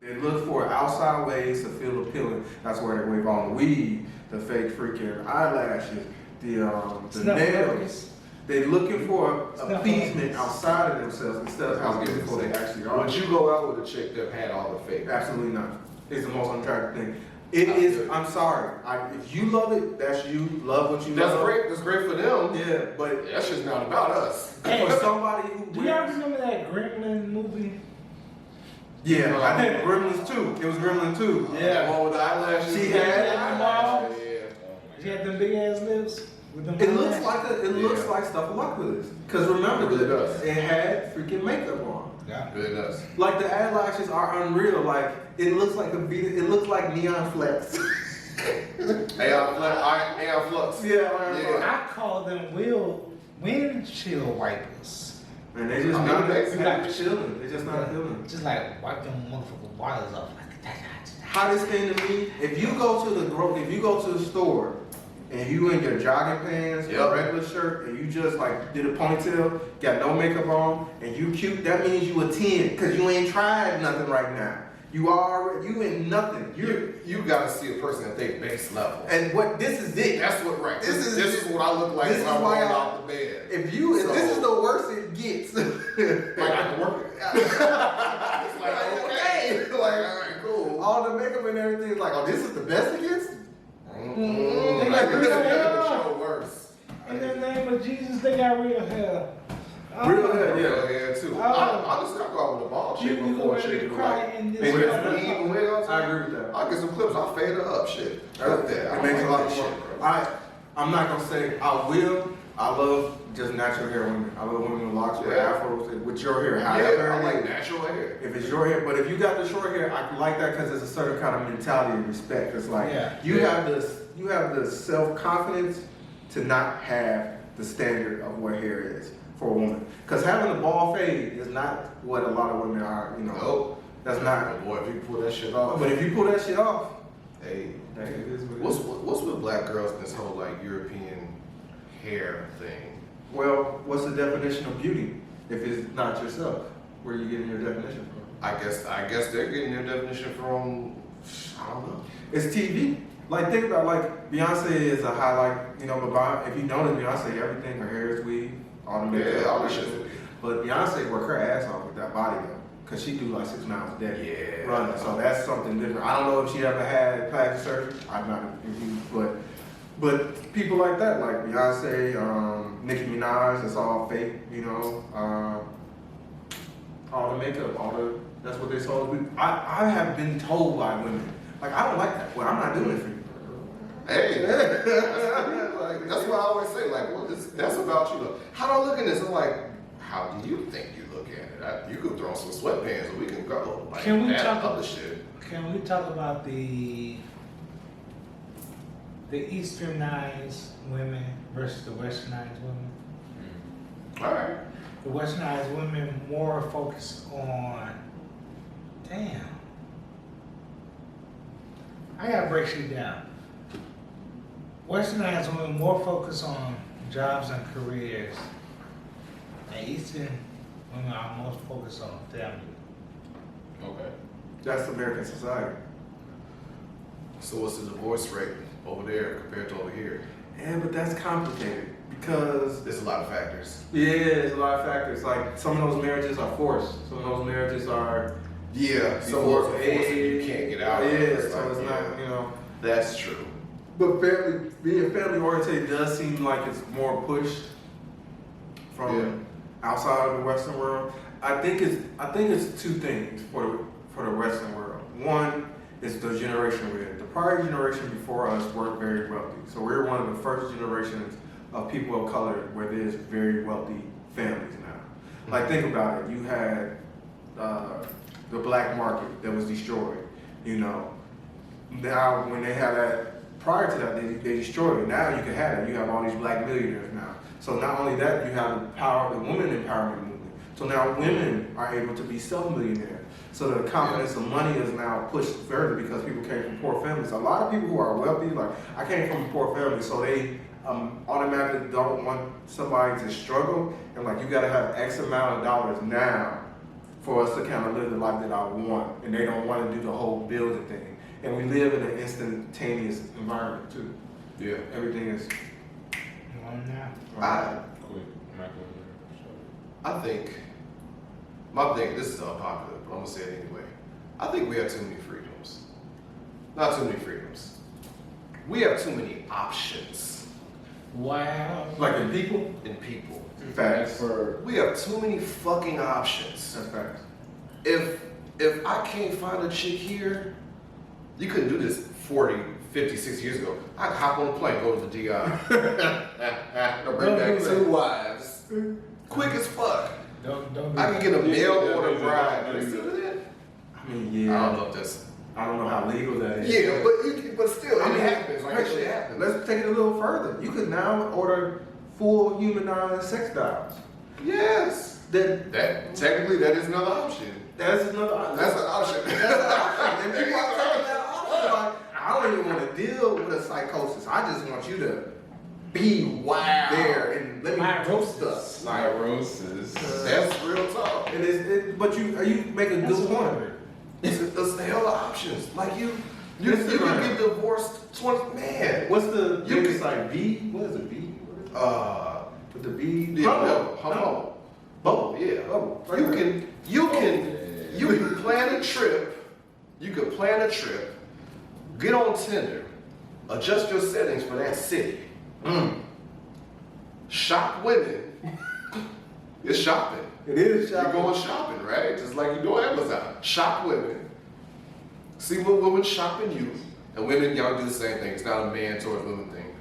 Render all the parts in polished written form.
They look for outside ways to feel appealing. That's where they wave on the weed, the fake freaking eyelashes, the nails. They're looking for appeasement outside of themselves instead of how beautiful they actually are. Would you go out with a chick that had all the fake? Absolutely not. It's the most unattractive thing. It is. I'm sorry. If you love it, that's you. Love what you love. That's great. That's great for them. Yeah, but that's just not about us. Hey, for somebody who do y'all remember that Gremlin movie? Yeah, I think Gremlins 2. It was Gremlin 2. Yeah. The one with the eyelashes. She had eyelashes. Yeah. She had them big ass lips. It looks like stuff like this. Cause remember, it had freaking makeup on. Yeah, it does. Like the eyelashes are unreal. Like it looks like it looks like neon flex. Aeon flux. Yeah. I call them windshield wipers. And they just not chilling. They just not feeling. Just like wipe them motherfucking wires off like that. Hottest thing to me, if you go to the store and you in your jogging pants, your regular shirt, and you just like did a ponytail, got no makeup on, and you cute, that means you a 10, because you ain't tried nothing right now. You in nothing. You gotta see a person at their base level. And this is it. That's what This is what I look like when I walk out the bed. If this is the worst it gets. Like I can work it. It's like, okay. Like, all right, cool. All the makeup and everything is like, oh, this is the best it gets? They got real hair. Worse. In the name of Jesus, they got real hair. Real hair, yeah, too. I just got to go out with a ball shape before a chick cry in this I agree with that. I'll get some clips, I'll fade her up, shit. It makes a lot more. I'm not gonna say I will. I love just natural hair women. I love women with locks, with afros, with your hair. I like natural hair. If it's your hair, but if you got the short hair, I like that because it's a certain kind of mentality and respect. It's like you have the self-confidence to not have the standard of what hair is for a woman. Because having a bald fade is not what a lot of women are, Nope. That's not. Boy, if you pull that shit off. But if you pull that shit off, hey, it is what it is. What's with black girls and this whole like European hair thing? Well, what's the definition of beauty if it's not yourself? Where are you getting your definition from? I guess they're getting their definition from, I don't know. It's TV. Like think about Beyonce is a highlight, but if you notice Beyonce, everything, her hair is weave, all the makeup, all the shit. But Beyonce work her ass off with that body though. Cause she do like 6 miles a day running, so that's something different. I don't know if she ever had plastic surgery. I'm not confused, but people like that, like Beyonce, Nicki Minaj, it's all fake, all the makeup, that's what they told. I have been told by women, like I don't like that. Well, I'm not doing it for you. Hey, that's what I always say. Like, well, that's about you. How do I look at this? I'm like, how do you think you look at it? You could throw on some sweatpants and we can go. Like, can we talk other shit? Can we talk about the Easternized women versus the Westernized women? All right. The Westernized women more focused on. Damn. I gotta break shit down. Westernized women more focused on jobs and careers, and Eastern women are most focused on family. Okay. That's American society. So what's the divorce rate over there compared to over here? Yeah, but that's complicated because there's a lot of factors. Yeah, there's a lot of factors. Like some of those marriages are forced. Some of those marriages are so you can't get out. Yeah, so it's not, That's true. But being family oriented does seem like it's more pushed from outside of the Western world. I think it's two things for the Western world. One is the generation we're in. The prior generation before us weren't very wealthy. So we're one of the first generations of people of color where there's very wealthy families now. Like think about it. You had the black market that was destroyed. Now when they had that, prior to that they destroyed it. Now you can have it. You have all these black millionaires now. So not only that, you have the power of the women empowerment movement. So now women are able to be self-millionaires. So the confidence of money is now pushed further because people came from poor families. A lot of people who are wealthy, like I came from a poor family, so they automatically don't want somebody to struggle. And like you gotta have X amount of dollars now for us to kind of live the life that I want, and they don't want to do the whole building thing. And we live in an instantaneous environment too. Yeah. Everything is. I think my thing. This is unpopular, but I'm gonna say it anyway. I think we have too many freedoms. Not too many freedoms. We have too many options. Wow. Like in people? In people. Facts. We have too many fucking options. That's facts. If I can't find a chick here, you couldn't do this 40, 50, 60 years ago. I could hop on a plane, go to the DI. Bring back 2 wives. Quick as fuck. Don't I can get a mail order bride. Do they still do that? I mean, yeah. I don't know if that's. I don't know how legal that is. Yeah, but still, it happens. Like that shit happens. Let's take it a little further. You could now order full humanized sex dolls. Yes. That technically that is another option. That's another option. That's an option. That's an option. And people are taking that option. Like, I don't even want to deal with a psychosis. I just want you to be there and let me roast us. Like roses. That's real talk. But you make a good point. It's the hell of options. Like you can get divorced 20. Man, What's the You biggest can- like B? What is it? B? With the B? Bubble. Bubble. Yeah. Bubble. You can plan a trip. You can plan a trip. Get on Tinder. Adjust your settings for that city. Shop women. It's shopping. It is shopping. You're going shopping, right? Just like you do on Amazon. Shop women. See what women shopping you. And women, y'all do the same thing. It's not a man towards women thing.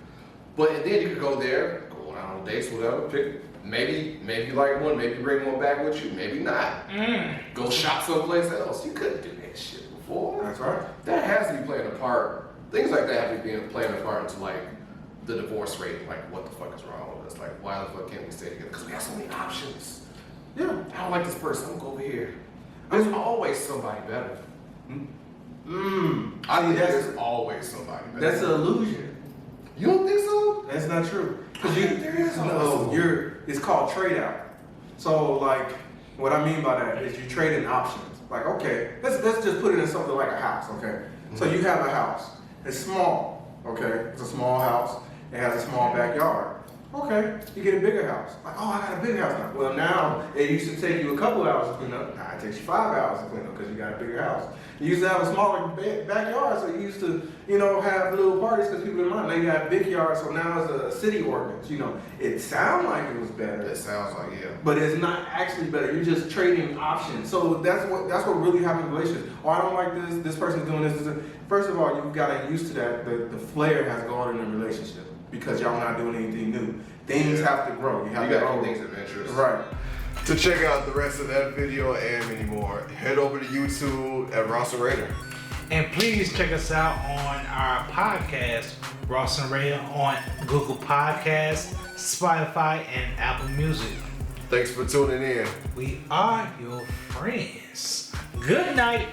But and then you could go there, go out on dates, whatever. Pick maybe you like one, maybe bring one back with you, maybe not. Go shop someplace else. You couldn't do that shit before. That's right. That has to be playing a part. Things like that have to be playing a part into like the divorce rate. Like what the fuck is wrong with us? Like why the fuck can't we stay together? Because we have so many options. Yeah. I don't like this person. I'm gonna go over here. There's always somebody better. I think there's always somebody better. That's an illusion. You don't think so? That's not true. I think there is always It's called trade out. So like, what I mean by that is you trade in options. Like, okay, let's just put it in something like a house, okay? So you have a house. It's small, okay? It's a small house. It has a small backyard. Okay, you get a bigger house. Like, oh, I got a big house now. Well, now it used to take you a couple hours to clean up. Now it takes you 5 hours to clean up because you got a bigger house. You used to have a smaller backyard, so you used to, have little parties because people didn't mind. Now you got a big yard, so now it's a city ordinance. It sounded like it was better. It sounds like But it's not actually better. You're just trading options. So that's what really happens in relationships. Oh, I don't like this person's doing this. First of all, you've got to get used to that. The flair has gone in a relationship because y'all not doing anything new. Things have to grow. You got to keep things adventurous. Right. To check out the rest of that video and many more, head over to YouTube at Ross and Raider. And please check us out on our podcast, Ross and Raider, on Google Podcasts, Spotify, and Apple Music. Thanks for tuning in. We are your friends. Good night.